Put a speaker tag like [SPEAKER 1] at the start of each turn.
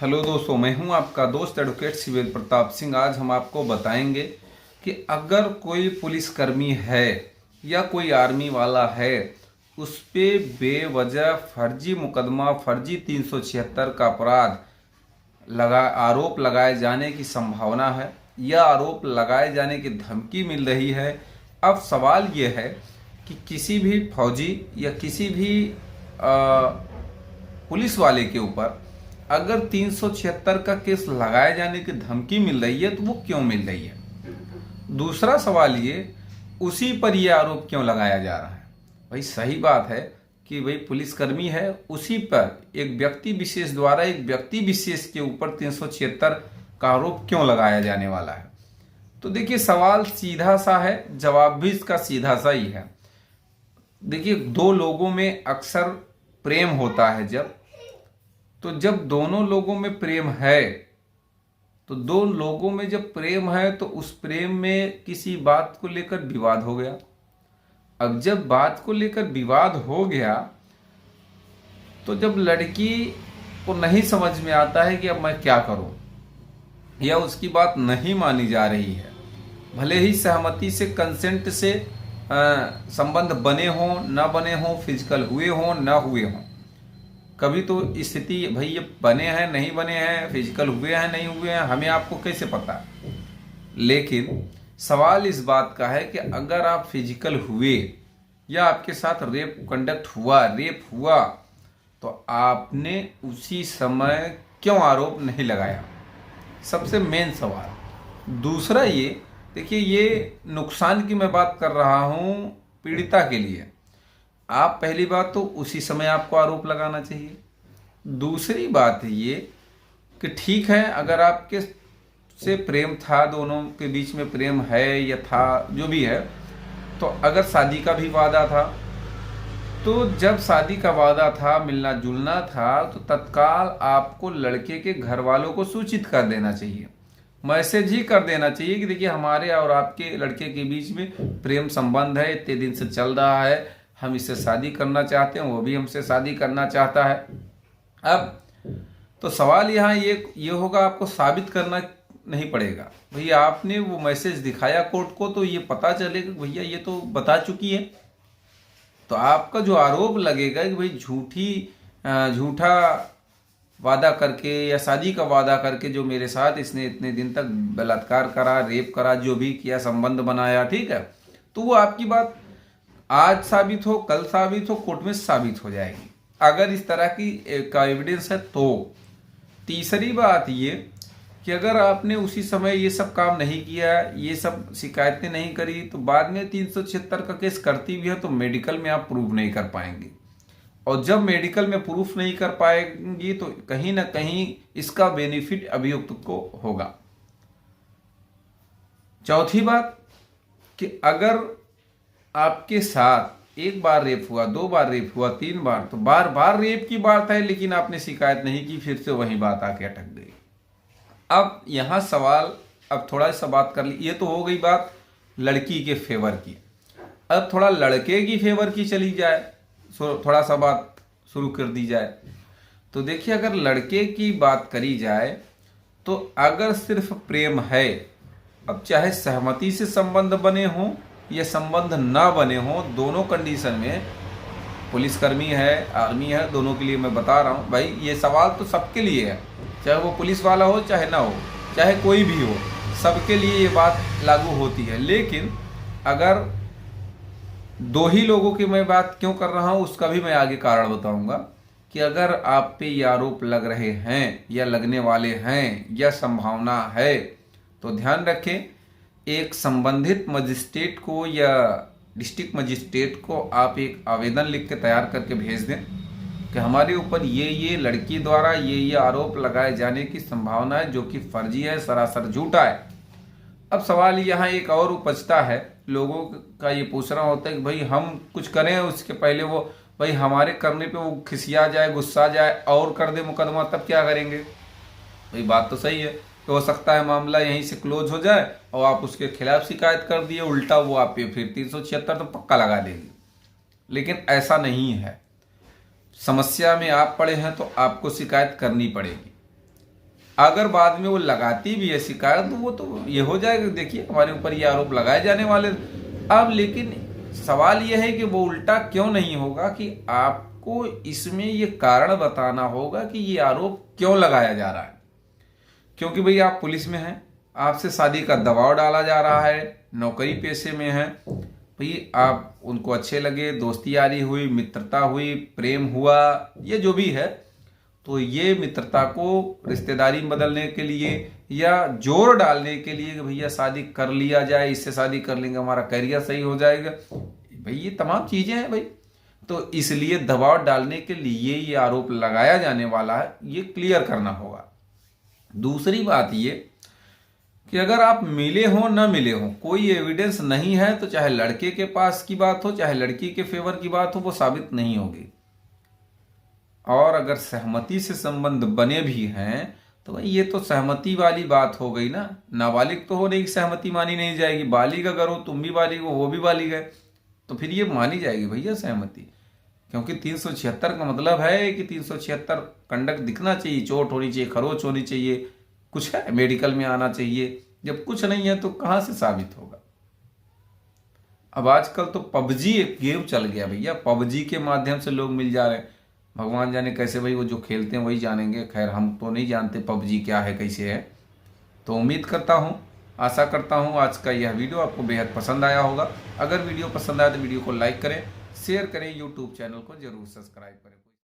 [SPEAKER 1] Hello दोस्तों, मैं हूं आपका दोस्त एडवोकेट शिवेंद्र प्रताप सिंह। आज हम आपको बताएंगे कि अगर कोई पुलिसकर्मी है या कोई आर्मी वाला है, उस पे बेवजह फर्जी मुकदमा, फर्जी 376 का अपराध आरोप लगाए जाने की संभावना है या आरोप लगाए जाने की धमकी मिल रही है। अब सवाल ये है कि किसी भी फौजी या किसी भी पुलिस वाले के ऊपर अगर 376 का केस लगाए जाने की धमकी मिल रही है तो वो क्यों मिल रही है। दूसरा सवाल ये, उसी पर ये आरोप क्यों लगाया जा रहा है। भाई सही बात है कि भाई पुलिसकर्मी है, उसी पर एक व्यक्ति विशेष द्वारा एक व्यक्ति विशेष के ऊपर 376 का आरोप क्यों लगाया जाने वाला है। तो देखिए, सवाल सीधा सा है, जवाब भी इसका सीधा सा ही है। देखिए, दो लोगों में अक्सर प्रेम होता है, जब दोनों लोगों में प्रेम है, तो दो लोगों में जब प्रेम है तो उस प्रेम में किसी बात को लेकर विवाद हो गया। अब जब बात को लेकर विवाद हो गया तो जब लड़की को नहीं समझ में आता है कि अब मैं क्या करूं, या उसकी बात नहीं मानी जा रही है, भले ही सहमति से, कंसेंट से संबंध बने हों न बने हों, फिजिकल हुए हों न हुए हों, कभी तो स्थिति भाई ये बने हैं नहीं बने हैं, फिजिकल हुए हैं नहीं हुए हैं, हमें आपको कैसे पता। लेकिन सवाल इस बात का है कि अगर आप फिजिकल हुए या आपके साथ रेप कंडक्ट हुआ, रेप हुआ, तो आपने उसी समय क्यों आरोप नहीं लगाया, सबसे मेन सवाल। दूसरा ये देखिए, ये नुकसान की मैं बात कर रहा हूं पीड़िता के लिए। आप पहली बात तो उसी समय आपको आरोप लगाना चाहिए। दूसरी बात ये कि ठीक है, अगर आपके से प्रेम था, दोनों के बीच में प्रेम है या था, जो भी है, तो अगर शादी का भी वादा था, तो जब शादी का वादा था, मिलना जुलना था, तो तत्काल आपको लड़के के घर वालों को सूचित कर देना चाहिए, मैसेज ही कर देना चाहिए कि देखिए हमारे और आपके लड़के के बीच में प्रेम संबंध है, इतने दिन से चल रहा है, हम इससे शादी करना चाहते हैं, वो भी हमसे शादी करना चाहता है। अब तो सवाल यहाँ ये होगा, आपको साबित करना नहीं पड़ेगा। भैया आपने वो मैसेज दिखाया कोर्ट को तो ये पता चलेगा भैया ये तो बता चुकी है। तो आपका जो आरोप लगेगा कि भाई झूठा वादा करके या शादी का वादा करके जो मेरे साथ इसने इतने दिन तक बलात्कार करा, रेप करा, जो भी किया, संबंध बनाया, ठीक है, तो वो आपकी बात आज साबित हो, कल साबित हो, कोर्ट में साबित हो जाएगी अगर इस तरह की का एविडेंस है तो। तीसरी बात ये कि अगर आपने उसी समय ये सब काम नहीं किया, ये सब शिकायतें नहीं करी, तो बाद में 376 का केस करती भी है तो मेडिकल में आप प्रूफ नहीं कर पाएंगे, और जब मेडिकल में प्रूफ नहीं कर पाएंगी तो कहीं ना कहीं इसका बेनिफिट अभियुक्त को होगा। चौथी बात कि अगर आपके साथ एक बार रेप हुआ, 2 बार रेप हुआ, 3 बार, तो बार बार रेप की बात है लेकिन आपने शिकायत नहीं की, फिर से वही बात आके अटक गई। अब यहां सवाल, अब थोड़ा सा बात कर ली, ये तो हो गई बात लड़की के फेवर की। अब थोड़ा लड़के की फेवर की चली जाए, थोड़ा सा बात शुरू कर दी जाए। तो देखिए, अगर लड़के की बात करी जाए तो अगर सिर्फ प्रेम है, अब चाहे सहमति से संबंध बने हों या संबंध ना बने हों, दोनों कंडीशन में, पुलिसकर्मी है, आर्मी है, दोनों के लिए मैं बता रहा हूं भाई, ये सवाल तो सबके लिए है, चाहे वो पुलिस वाला हो चाहे ना हो, चाहे कोई भी हो, सबके लिए ये बात लागू होती है। लेकिन अगर दो ही लोगों की मैं बात क्यों कर रहा हूं उसका भी मैं आगे कारण बताऊंगा कि अगर आप पे ये आरोप लग रहे हैं या लगने वाले हैं या संभावना है, तो ध्यान रखें, एक संबंधित मजिस्ट्रेट को या डिस्ट्रिक्ट मजिस्ट्रेट को आप एक आवेदन लिख के तैयार करके भेज दें कि हमारे ऊपर ये लड़की द्वारा ये आरोप लगाए जाने की संभावना है, जो कि फर्जी है, सरासर झूठा है। अब सवाल यहाँ एक और उपजता है, लोगों का ये पूछना होता है कि भाई हम कुछ करें उसके पहले वो भाई हमारे करने पे वो खिसिया जाए, गुस्सा जाए और कर दे मुकदमा, तब क्या करेंगे। भाई बात तो सही है, तो हो सकता है मामला यहीं से क्लोज हो जाए और आप उसके खिलाफ शिकायत कर दिए, उल्टा वो आप पे फिर 376 तो पक्का लगा देगी। लेकिन ऐसा नहीं है, समस्या में आप पड़े हैं तो आपको शिकायत करनी पड़ेगी। अगर बाद में वो लगाती भी है शिकायत तो वो तो ये हो जाएगा, देखिए हमारे ऊपर ये आरोप लगाए जाने वाले। अब लेकिन सवाल ये है कि वो उल्टा क्यों नहीं होगा कि आपको इसमें ये कारण बताना होगा कि ये आरोप क्यों लगाया जा रहा है। क्योंकि भाई आप पुलिस में हैं, आपसे शादी का दबाव डाला जा रहा है, नौकरी पेशे में हैं, भाई आप उनको अच्छे लगे, दोस्ती यारी हुई, मित्रता हुई, प्रेम हुआ, ये जो भी है, तो ये मित्रता को रिश्तेदारी में बदलने के लिए या जोर डालने के लिए कि भैया शादी कर लिया जाए, इससे शादी कर लेंगे हमारा करियर सही हो जाएगा, भाई ये तमाम चीजें हैं भाई। तो इसलिए दबाव डालने के लिए ये आरोप लगाया जाने वाला है, ये क्लियर करना होगा। दूसरी बात ये कि अगर आप मिले हो न मिले हो, कोई एविडेंस नहीं है, तो चाहे लड़के के पास की बात हो चाहे लड़की के फेवर की बात हो, वो साबित नहीं होगी। और अगर सहमति से संबंध बने भी हैं तो भाई ये तो सहमति वाली बात हो गई ना, नाबालिग तो होने की सहमति मानी नहीं जाएगी। बालिग अगर हो, तुम भी बालिग हो, वो भी बालिग है, तो फिर ये मानी जाएगी भैया सहमति। क्योंकि 376 का मतलब है कि 376 कंडक्ट दिखना चाहिए, चोट होनी चाहिए, खरोच होनी चाहिए, कुछ है, मेडिकल में आना चाहिए। जब कुछ नहीं है तो कहां से साबित होगा। अब आजकल तो पबजी एक गेम चल गया भैया, पबजी के माध्यम से लोग मिल जा रहे हैं। भगवान जाने कैसे भाई, वो जो खेलते हैं वही जानेंगे। खैर हम तो नहीं जानते पबजी क्या है, कैसे है। तो उम्मीद करता हूँ, आशा करता हूँ आज का यह वीडियो आपको बेहद पसंद आया होगा। अगर वीडियो पसंद आया तो वीडियो को लाइक करें, शेयर करें, यूट्यूब चैनल को जरूर सब्सक्राइब करें।